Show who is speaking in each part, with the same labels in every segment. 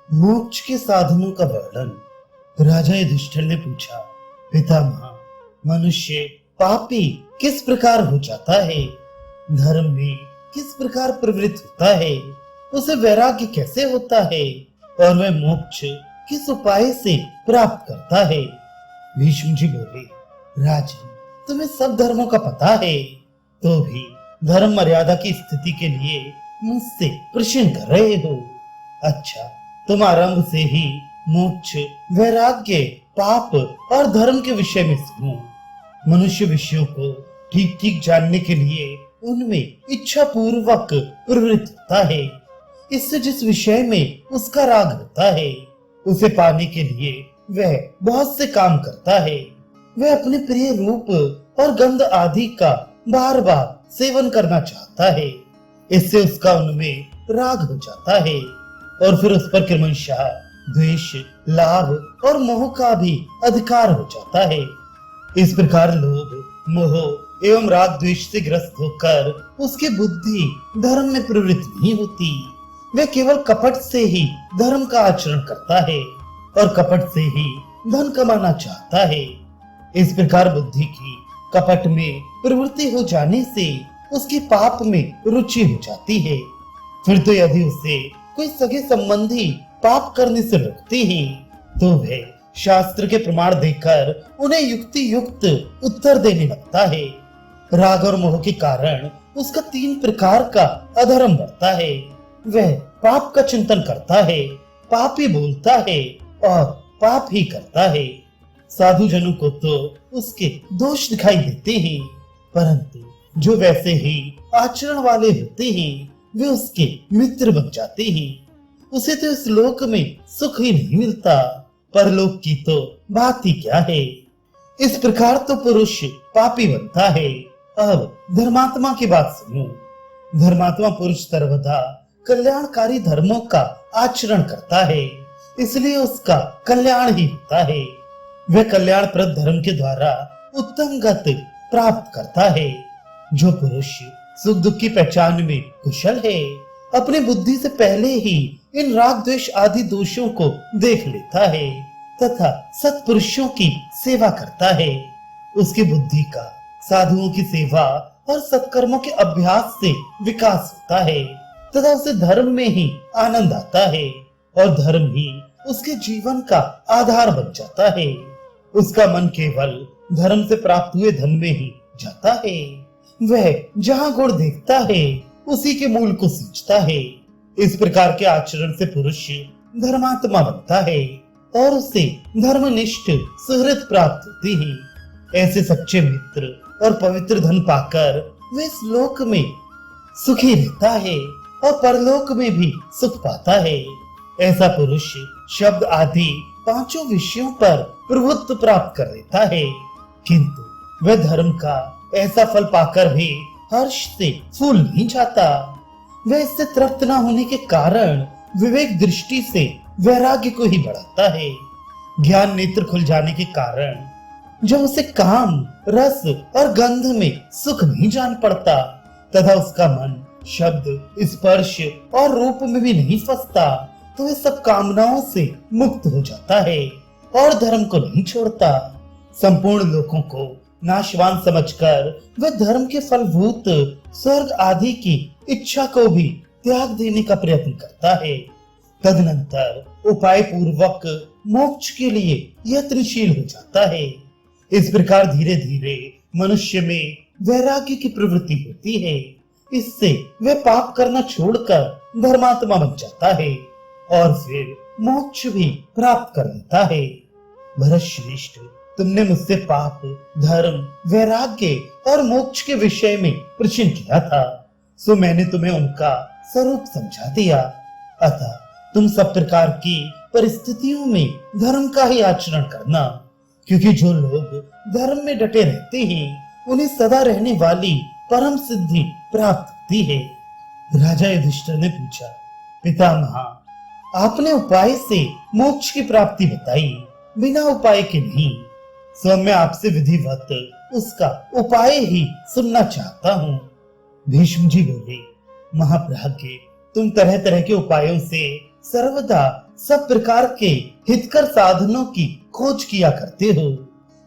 Speaker 1: मोक्ष के साधनों का वर्णन। राजा युधिष्ठिर ने पूछा, पितामह, मनुष्य पापी किस प्रकार हो जाता है, धर्म में किस प्रकार प्रवृत्त होता है, उसे वैराग्य कैसे होता है और वह मोक्ष किस उपाय से प्राप्त करता है। भीष्म जी बोले, राजन, तुम्हें सब धर्मों का पता है, तो भी धर्म मर्यादा की स्थिति के लिए मुझसे प्रश्न कर रहे हो। अच्छा, तुम आरंभ से ही मोक्ष, वैराग्य, पाप और धर्म के विषय में सुनो। मनुष्य विषयों को ठीक ठीक जानने के लिए उनमें इच्छा पूर्वक प्रवृत्त होता है। इससे जिस विषय में उसका राग होता है, उसे पाने के लिए वह बहुत से काम करता है। वह अपने प्रिय रूप और गंध आदि का बार बार सेवन करना चाहता है। इससे उसका उनमें राग हो जाता है और फिर उस पर क्रमशः द्वेष, लाभ और मोह का भी अधिकार हो जाता है। इस प्रकार लोभ, मोह एवं राग द्वेष से ग्रस्त होकर उसकी बुद्धि धर्म में प्रवृत्त नहीं होती। वह केवल कपट से ही धर्म का आचरण करता है और कपट से ही धन कमाना चाहता है। इस प्रकार बुद्धि की कपट में प्रवृत्ति हो जाने से उसकी पाप में रुचि हो जाती है। फिर तो यदि उसे कोई सगे संबंधी पाप करने से रोकते हैं, तो वह शास्त्र के प्रमाण देकर उन्हें युक्ति युक्त उत्तर देने लगता है। राग और मोह के कारण उसका 3 प्रकार का अधर्म बढ़ता है। वह पाप का चिंतन करता है, पाप ही बोलता है और पाप ही करता है। साधु जनों को तो उसके दोष दिखाई देते हैं, परंतु जो वैसे ही आचरण वाले होते हैं, वे उसके मित्र बन जाते हैं। उसे तो इस लोक में सुख ही नहीं मिलता, परलोक की तो बात ही क्या है। इस प्रकार तो पुरुष पापी बनता है। अब धर्मात्मा की बात सुनो। धर्मात्मा पुरुष सर्वदा कल्याणकारी धर्मों का आचरण करता है, इसलिए उसका कल्याण ही होता है। वह कल्याणप्रद धर्म के द्वारा उत्तम गति प्राप्त करता है। जो पुरुष सुख दुख की पहचान में कुशल है, अपनी बुद्धि से पहले ही इन राग द्वेष आदि दोषों को देख लेता है तथा सत्पुरुषों की सेवा करता है, उसकी बुद्धि का साधुओं की सेवा और सत्कर्मों के अभ्यास से विकास होता है तथा उसे धर्म में ही आनंद आता है और धर्म ही उसके जीवन का आधार बन जाता है। उसका मन केवल धर्म से प्राप्त हुए धन में ही जाता है। वह जहाँ गुण देखता है, उसी के मूल को सींचता है। इस प्रकार के आचरण से पुरुष धर्मात्मा बनता है और उसे धर्मनिष्ठ सुहृद प्राप्त होती है। ऐसे सच्चे मित्र और पवित्र धन पाकर वे इस लोक में सुखी रहता है और परलोक में भी सुख पाता है। ऐसा पुरुष शब्द आदि 5 विषयों पर प्रभुत्व प्राप्त कर लेता है, किंतु वह धर्म का ऐसा फल पाकर भी हर्ष से फूल नहीं जाता। वह इससे तृप्त न होने के कारण विवेक दृष्टि से वैराग्य को ही बढ़ाता है। ज्ञान नेत्र खुल जाने के कारण जब उसे काम, रस और गंध में सुख नहीं जान पड़ता तथा उसका मन शब्द, स्पर्श और रूप में भी नहीं फंसता, तो वह सब कामनाओं से मुक्त हो जाता है और धर्म को नहीं छोड़ता। संपूर्ण लोगों को नाशवान समझकर वह धर्म के फलभूत स्वर्ग आदि की इच्छा को भी त्याग देने का प्रयत्न करता है। तदनंतर उपाय पूर्वक मोक्ष के लिए यत्नशील हो जाता है। इस प्रकार धीरे धीरे मनुष्य में वैराग्य की प्रवृत्ति होती है। इससे वह पाप करना छोड़कर धर्मात्मा बन जाता है और फिर मोक्ष भी प्राप्त कर लेता है। भरत श्रेष्ठ, तुमने मुझसे पाप, धर्म, वैराग्य और मोक्ष के विषय में प्रश्न किया था, सो मैंने तुम्हें उनका स्वरूप समझा दिया। अतः तुम सब प्रकार की परिस्थितियों में धर्म का ही आचरण करना, क्योंकि जो लोग धर्म में डटे रहते हैं, उन्हें सदा रहने वाली परम सिद्धि प्राप्त होती है। राजा युधिष्ठिर ने पूछा, पितामह, आपने उपाय से मोक्ष की प्राप्ति बताई, बिना उपाय के नहीं। सो मैं आपसे विधिवत उसका उपाय ही सुनना चाहता हूँ। भीष्म जी बोले, महाप्राज्ञ, तुम तरह तरह के उपायों से सर्वदा सब प्रकार के हितकर साधनों की खोज किया करते हो,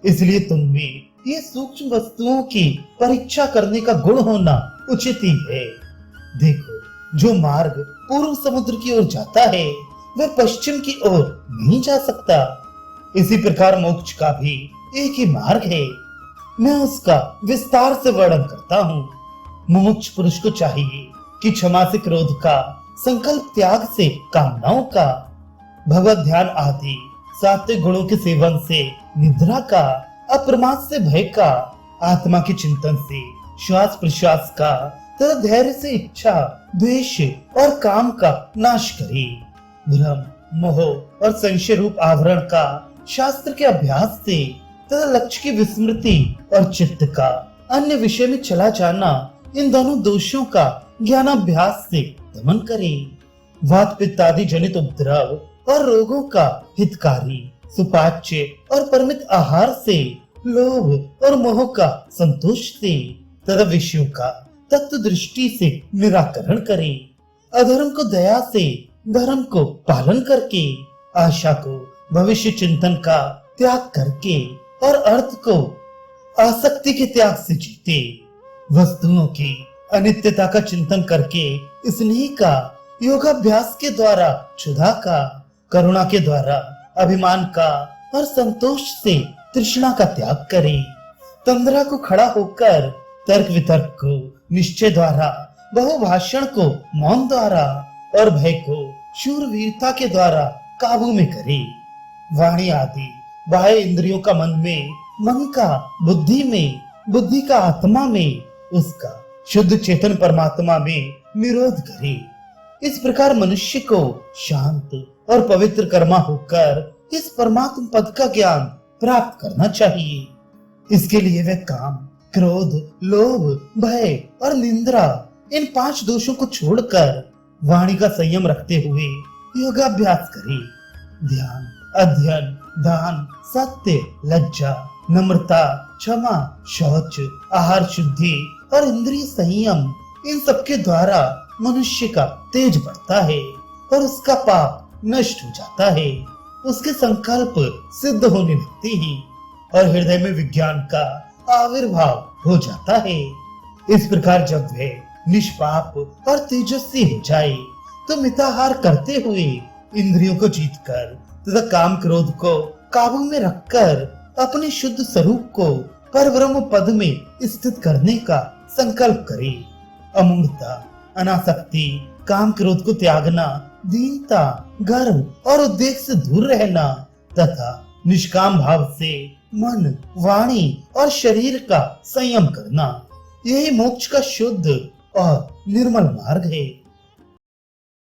Speaker 1: इसलिए तुम में ये सूक्ष्म वस्तुओं की परीक्षा करने का गुण होना उचित ही है। देखो, जो मार्ग पूर्व समुद्र की ओर जाता है वह पश्चिम की ओर नहीं जा सकता। इसी प्रकार मोक्ष का भी एक ही मार्ग है। मैं उसका विस्तार से वर्णन करता हूँ। मुमुक्ष पुरुष को चाहिए कि क्षमा से क्रोध का, संकल्प त्याग से कामनाओं का, भगवत ध्यान आदि सात्विक गुणों के सेवन से निद्रा का, अप्रमाद से भय का, आत्मा के चिंतन से श्वास प्रश्वास का, तथा धैर्य से इच्छा, द्वेष और काम का नाश करे। भ्रम, मोह और संशय रूप आवरण का शास्त्र के अभ्यास से तथा लक्ष्य की विस्मृति और चित्त का अन्य विषय में चला जाना, इन दोनों दोषों का ज्ञानाभ्यास से दमन करे। वात पित्त आदि जनित उपद्रव और रोगों का हितकारी सुपाच्य और परमित आहार से, लोभ और मोह का संतोष से तथा विषयों का तत्व दृष्टि से निराकरण करे। अधर्म को दया से, धर्म को पालन करके, आशा को भविष्य चिंतन का त्याग करके और अर्थ को आसक्ति के त्याग से जीते। वस्तुओं की अनित्यता का चिंतन करके स्नेह का, योगाभ्यास के द्वारा क्षुधा का, करुणा के द्वारा अभिमान का और संतोष से तृष्णा का त्याग करे। तंद्रा को खड़ा होकर तर्क वितर्क को निश्चय द्वारा, बहुभाषण को मौन द्वारा और भय को शूरवीरता के द्वारा काबू में करे। वाणी आदि बाह्य इंद्रियों का मन में, मन का बुद्धि में, बुद्धि का आत्मा में, उसका शुद्ध चेतन परमात्मा में निरोध करे। इस प्रकार मनुष्य को शांत और पवित्र कर्मा होकर इस परमात्म पद का ज्ञान प्राप्त करना चाहिए। इसके लिए वह काम, क्रोध, लोभ, भय और निंद्रा, इन 5 दोषों को छोड़कर वाणी का संयम रखते हुए योगाभ्यास करे। ध्यान, अध्ययन, दान, सत्य, लज्जा, नम्रता, क्षमा, शौच, आहार शुद्धि और इंद्रिय संयम, इन सबके द्वारा मनुष्य का तेज बढ़ता है और उसका पाप नष्ट हो जाता है। उसके संकल्प सिद्ध होने लगते हैं और हृदय में विज्ञान का आविर्भाव हो जाता है। इस प्रकार जब वह निष्पाप और तेजस्वी हो जाए तो मिताहार करते हुए इंद्रियों को जीतकर तथा काम क्रोध को काबू में रखकर अपने शुद्ध स्वरूप को परब्रह्म पद में स्थित करने का संकल्प करे। अमूर्ता, अनासक्ति, काम क्रोध को त्यागना, दीनता, गर्व और उद्वेग से दूर रहना तथा निष्काम भाव से मन, वाणी और शरीर का संयम करना, यही मोक्ष का शुद्ध और निर्मल मार्ग है।